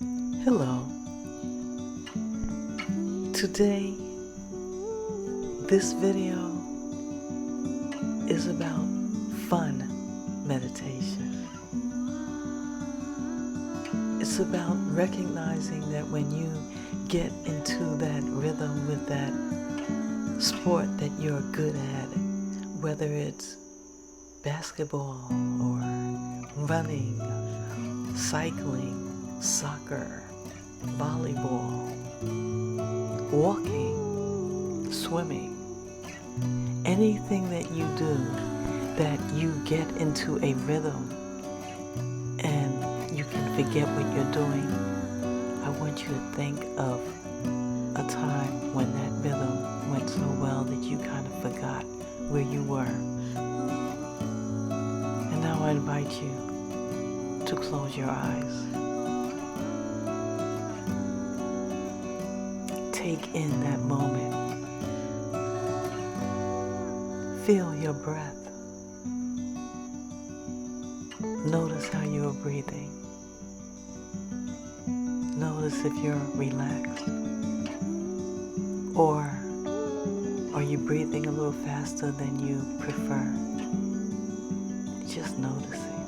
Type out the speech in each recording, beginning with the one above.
Hello. Today, this video is about fun meditation. It's about recognizing that when you get into that rhythm with that sport that you're good at, whether it's basketball or running, cycling, soccer, volleyball, walking, swimming, anything that you do that you get into a rhythm and you can forget what you're doing, I want you to think of a time when that rhythm went so well that you kind of forgot where you were. And now I invite you to close your eyes. Take in that moment. Feel your breath. Notice how you're breathing. Notice if you're relaxed. Or are you breathing a little faster than you prefer? Just noticing.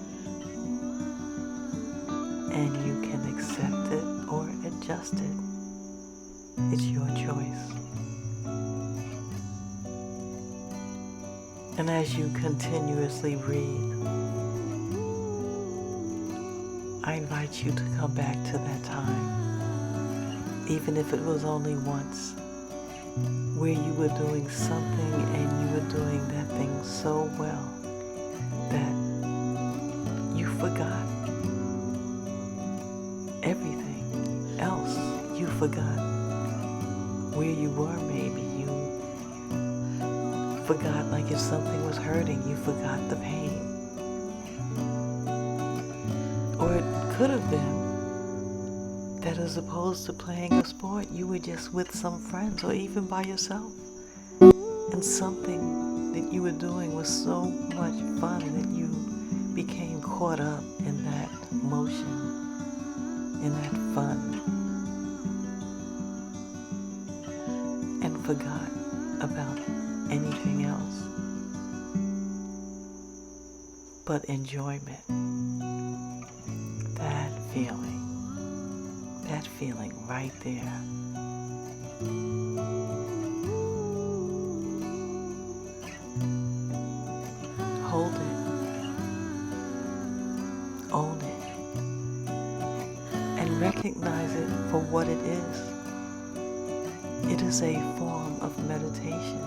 And you can accept it or adjust it. It's your choice. And as you continuously breathe, I invite you to come back to that time, even if it was only once, where you were doing something and you were doing that thing so well that you forgot everything else. You forgot where you were. Maybe you forgot, like if something was hurting, you forgot the pain. Or it could have been that as opposed to playing a sport, you were just with some friends or even by yourself. And something that you were doing was so much fun that you became caught up in that motion, in that fun, and forgot about anything else but enjoyment. That feeling right there. Hold it, own it, and recognize it for what it is. It is a form of meditation.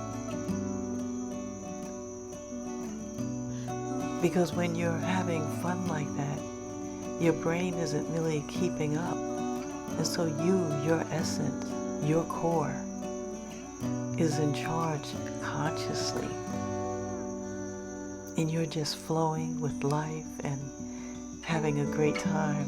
Because when you're having fun like that, your brain isn't really keeping up. And so your essence, your core, is in charge consciously. And you're just flowing with life and having a great time.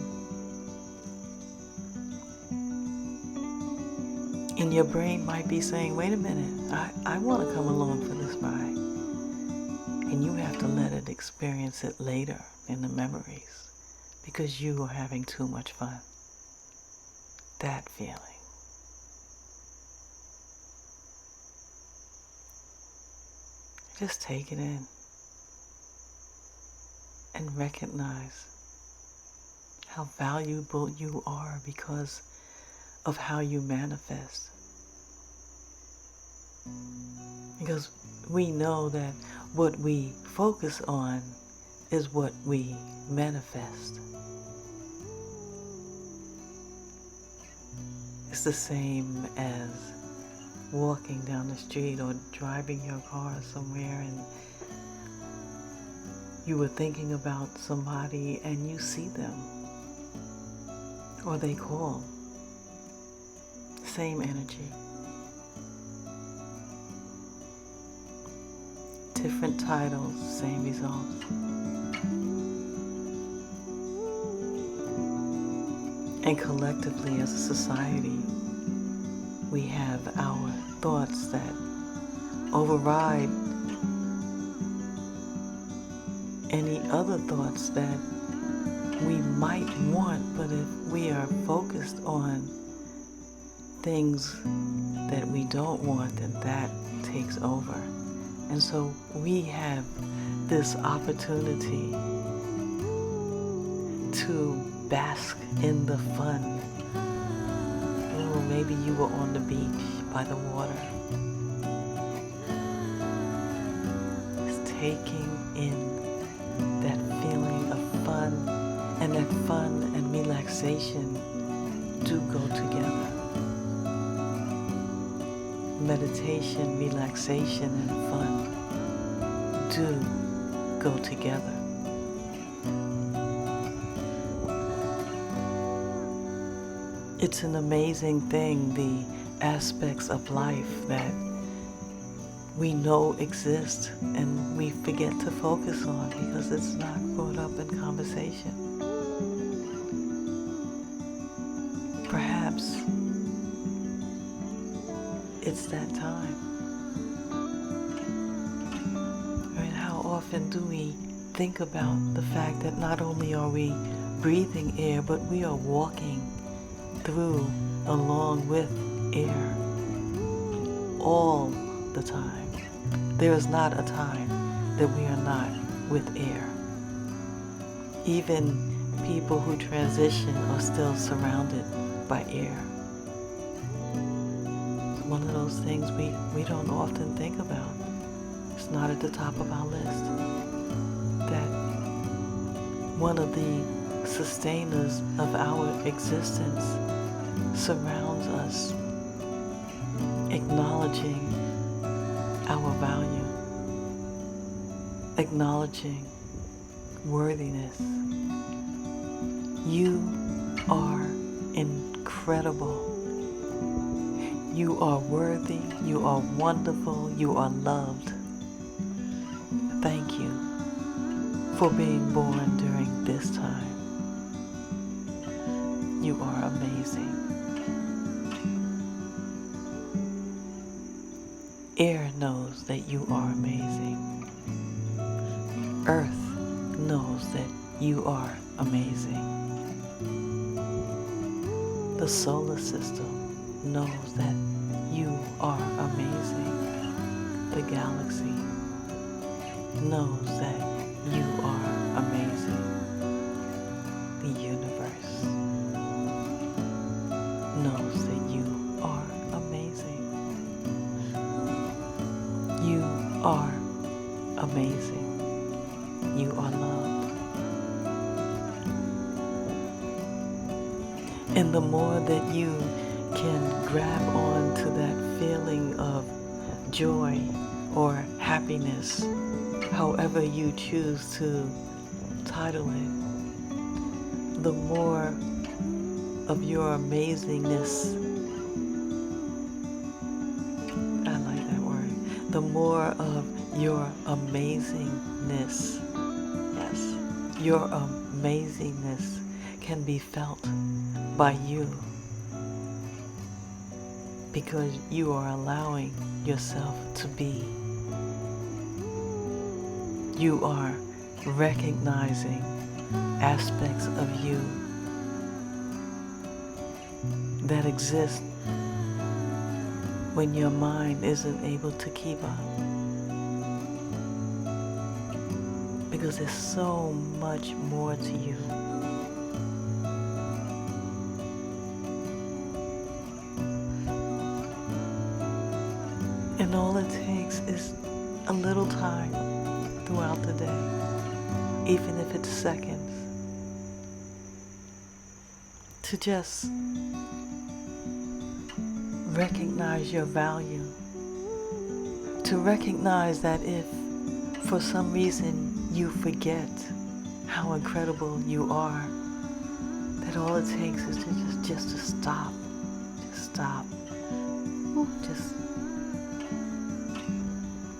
And your brain might be saying, wait a minute, I want to come along for this ride. And you have to let it experience it later in the memories because you are having too much fun. That feeling. Just take it in and recognize how valuable you are because of how you manifest. Because we know that what we focus on is what we manifest. It's the same as walking down the street or driving your car somewhere and you were thinking about somebody and you see them or they call. Same energy. Different titles, same results. And collectively as a society, we have our thoughts that override any other thoughts that we might want, but if we are focused on things that we don't want, then that takes over. And so we have this opportunity to bask in the fun. Oh, maybe you were on the beach by the water, just taking in that feeling of fun, and that fun and relaxation do go together. Meditation, relaxation, and fun do go together. It's an amazing thing, the aspects of life that we know exist and we forget to focus on because it's not brought up in conversation. Perhaps it's that time. Right? How often do we think about the fact that not only are we breathing air, but we are walking through along with air all the time. There is not a time that we are not with air. Even people who transition are still surrounded by air. It's one of those things we don't often think about. It's not at the top of our list. That one of the sustainers of our existence surrounds us, acknowledging our value, acknowledging worthiness. You are incredible. You are worthy. You are wonderful. You are loved. Thank you for being born during this time. You are amazing. Air knows that you are amazing. Earth knows that you are amazing. The solar system knows that you are amazing. The galaxy knows that you are amazing. The universe knows that you are amazing. You are amazing. You are loved. And the more that you can grab on to that feeling of joy or happiness, however you choose to title it, the more of your amazingness, I like that word, the more of your amazingness, yes, your amazingness can be felt by you because you are allowing yourself to be. You are recognizing aspects of you that exist when your mind isn't able to keep up. Because there's so much more to you. And all it takes is a little time throughout the day, even if it's seconds, to just recognize your value, to recognize that if for some reason you forget how incredible you are, that all it takes is just to stop, just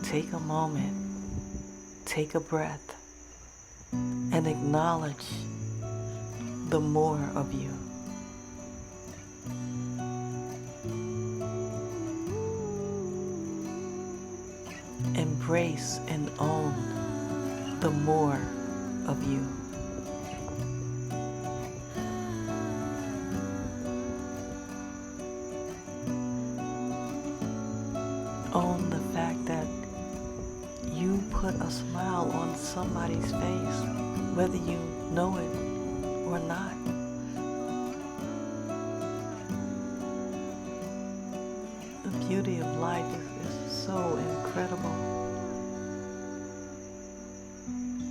take a moment, take a breath, and acknowledge the more of you. Embrace and own the more of you. Own the fact that you put a smile on somebody's face, whether you know it or not. The beauty of life is so incredible.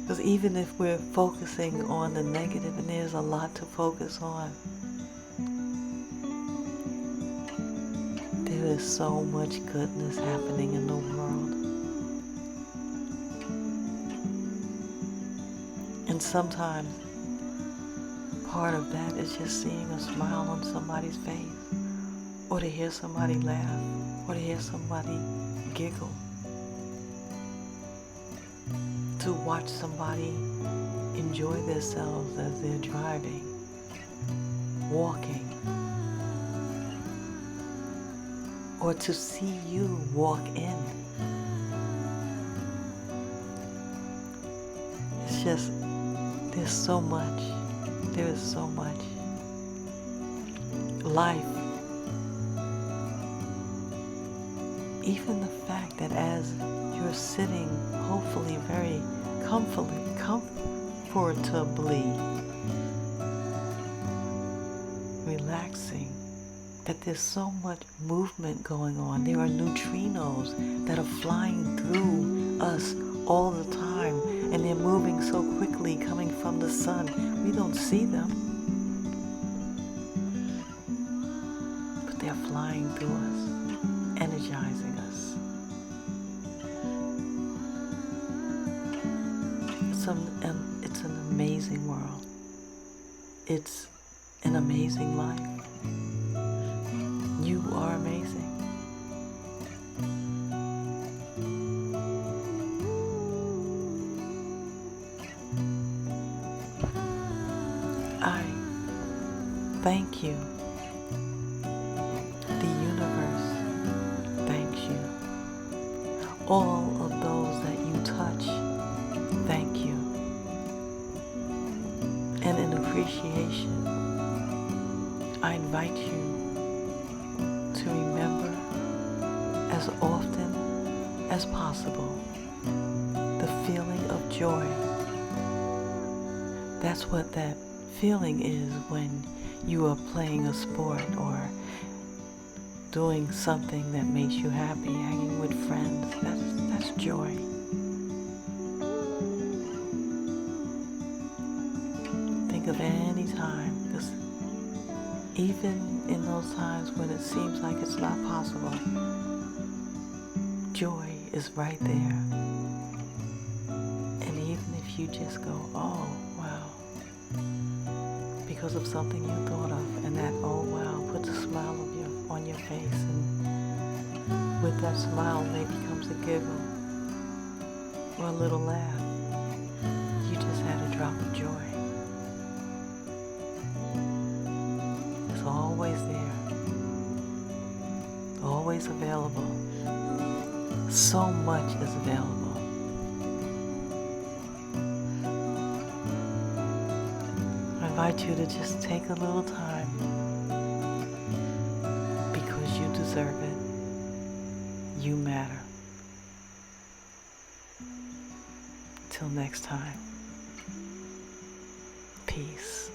Because even if we're focusing on the negative, and there's a lot to focus on, there is so much goodness happening in the world. And sometimes part of that is just seeing a smile on somebody's face, or to hear somebody laugh, or to hear somebody giggle, to watch somebody enjoy themselves as they're driving, walking, or to see you walk in. It's just, there's so much. There is so much. Life. Even the fact that as you're sitting, hopefully very comfortably, relaxing, that there's so much movement going on. There are neutrinos that are flying through us all the time, and they're moving so quickly coming from the sun. We don't see them, but they're flying through us, energizing us. It's an amazing world. It's an amazing life. You are amazing. I thank you. The universe thanks you. All of those that you touch, thank you. And in appreciation, I invite you to remember as often as possible the feeling of joy. That's what that feeling is when you are playing a sport or doing something that makes you happy, hanging with friends. That's joy. Think of any time, because even in those times when it seems like it's not possible, joy is right there. And even if you just go, oh, wow, because of something you thought of, and that, oh, wow, puts a smile on your face, and with that smile maybe comes a giggle or a little laugh. You just had a drop of joy. It's always there, always available. So much is available. I invite you to just take a little time, because you deserve it. You matter. Till next time, peace.